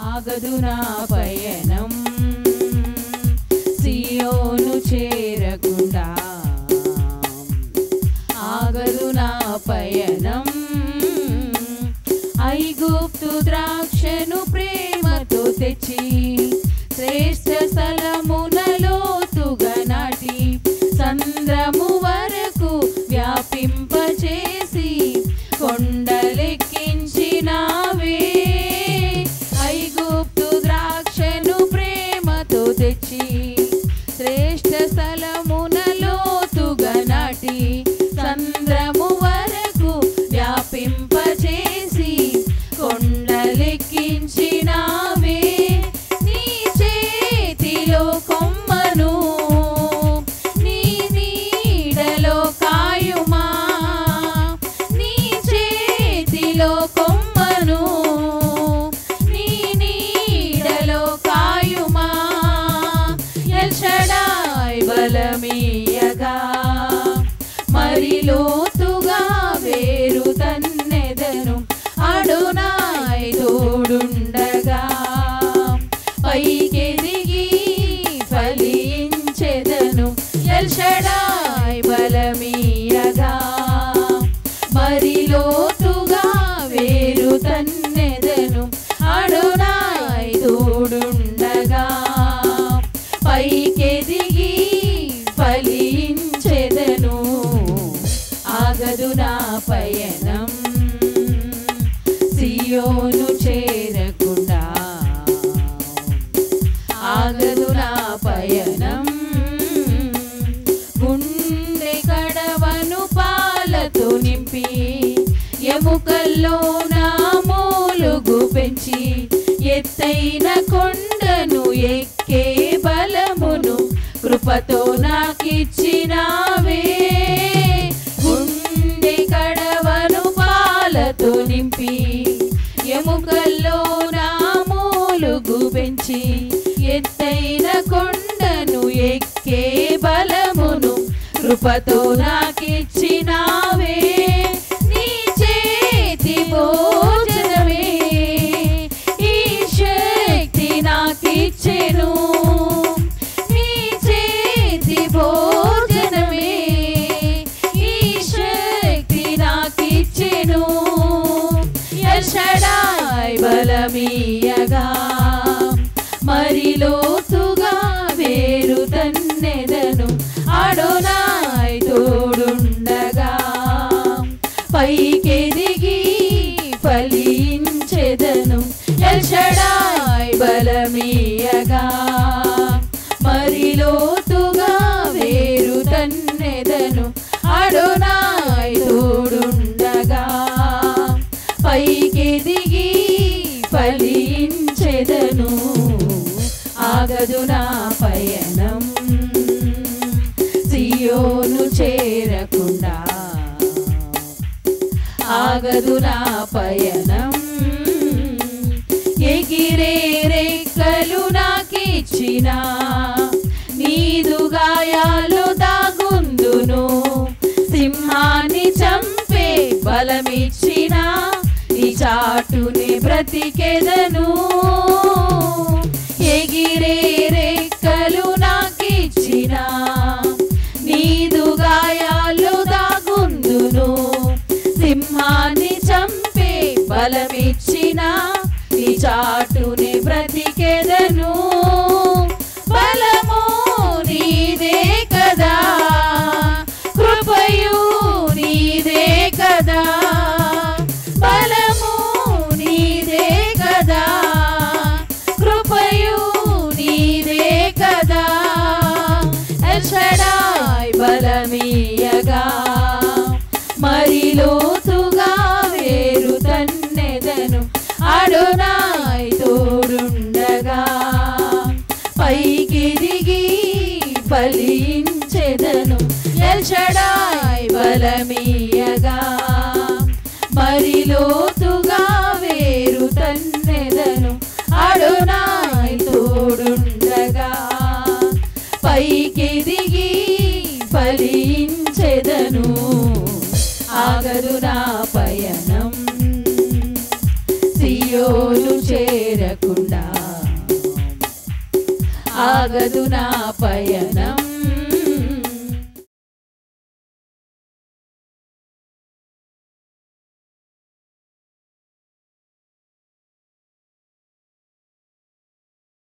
ఆగదు నా పయనం సియోను చేరకుండా, ఆగదు నా పయనం. ఐగుప్తు ద్రాక్షను ప్రేమతో తెచ్చి శ్రేష్ఠ స్థలమునలో తుగా నాటి సంద్రము వరకు వ్యాపింపచేసి కొండలెక్కించినావే. ఐగుప్తు ద్రాక్షను ప్రేమతో తెచ్చి శ్రేష్ఠ స్థలమునలో తుగా నాటి సంద్రము వరకు వ్యాపింపచేసి కొండలెక్కించినావే. నీ చేతిలో కొమ్మను నీ నీడలో కాయుమా, నీ చేతిలో కొమ్మను నీ నీడలో కాయుమా. ఎల్ షడాయ్ బలమీయగా మరి లోతుగా వేరు తన్నెదను, అడోనాయ్ తోడుండగా పైకెదిగి ఫలించెదను. ఎల్ షడాయ్ బలమీయగా మరి లోతుగా వేరు తన్నెదను, అడోనాయ్ తోడుండగా పైకెదిగి ఫలించెదను. ఆగదు నా పయనం సియోను చేరకుండా, ఆగదు నా పయనం. గుండె కడవను పాలతో నింపి ఎముకల్లో నా మూలుగు పెంచి ఎత్తైన కొండను ఎక్కే బలమును కృపతో నాకిచ్చినావే. గుండె కడవను పాలతో నింపి ఎముకల్లో నా మూలుగు పెంచి ఎత్తైన కొండను ఎక్కే బలమును కృపతో నాకిచ్చినావే. నీ చేతి భోజనమే ఈ శక్తి నాకిచ్చెను, నీ చేతి భోజనమే ఈ శక్తి నాకిచ్చెను. ఎల్ షడాయ్ బలమీయగా మరి లోతుగా వేరు తన్నెదను, అడోనాయ్ తోడుండగా పైకెదిగి ఫలించెదను. ఎల్ షడాయ్ బలమీయగా మరి లోతుగా వేరు తన్నెదను, అడోనాయ్ తోడుండగా పైకెదిగి ఫలించెదను. ఆగదు నా పయనం సియోను చేరకుండా, ఆగదు నా పయనం. ఎగిరే రెక్కలు నాకిచ్చిన నీదు గాయాలు దాగుందును, సింహాన్ని చంపే బలమిచ్చిన నీ చాటుని బ్రతికెదను. ఎగిరే రెక్కలు నాకిచ్చిన నీదు గాయాలు దాగుందును, సింహాన్ని చంపే బలమిచ్చిన నీ చాటుని బ్రతికెదను. బలము నీదే కదా, కృపయు నీదే కదా, బలము నీదే కదా, కృపయు నీదే కదా. ఎల్ షడాయ్ బలమీయగా మరి లోతుగా వేరు తన్నెదను, అడోనాయ్ తోడుండగా పైకెదిగి ఫలించెదను. ఎల్ షడాయ్ బలమీయగా మరి లోతుగా వేరు తన్నెదను, అడోనాయ్ తోడుండగా పైకెదిగి ఫలించెదను. ఆగదు నా పయనం సియోను చేరకు లేకుండా ఆగదు నా పయనం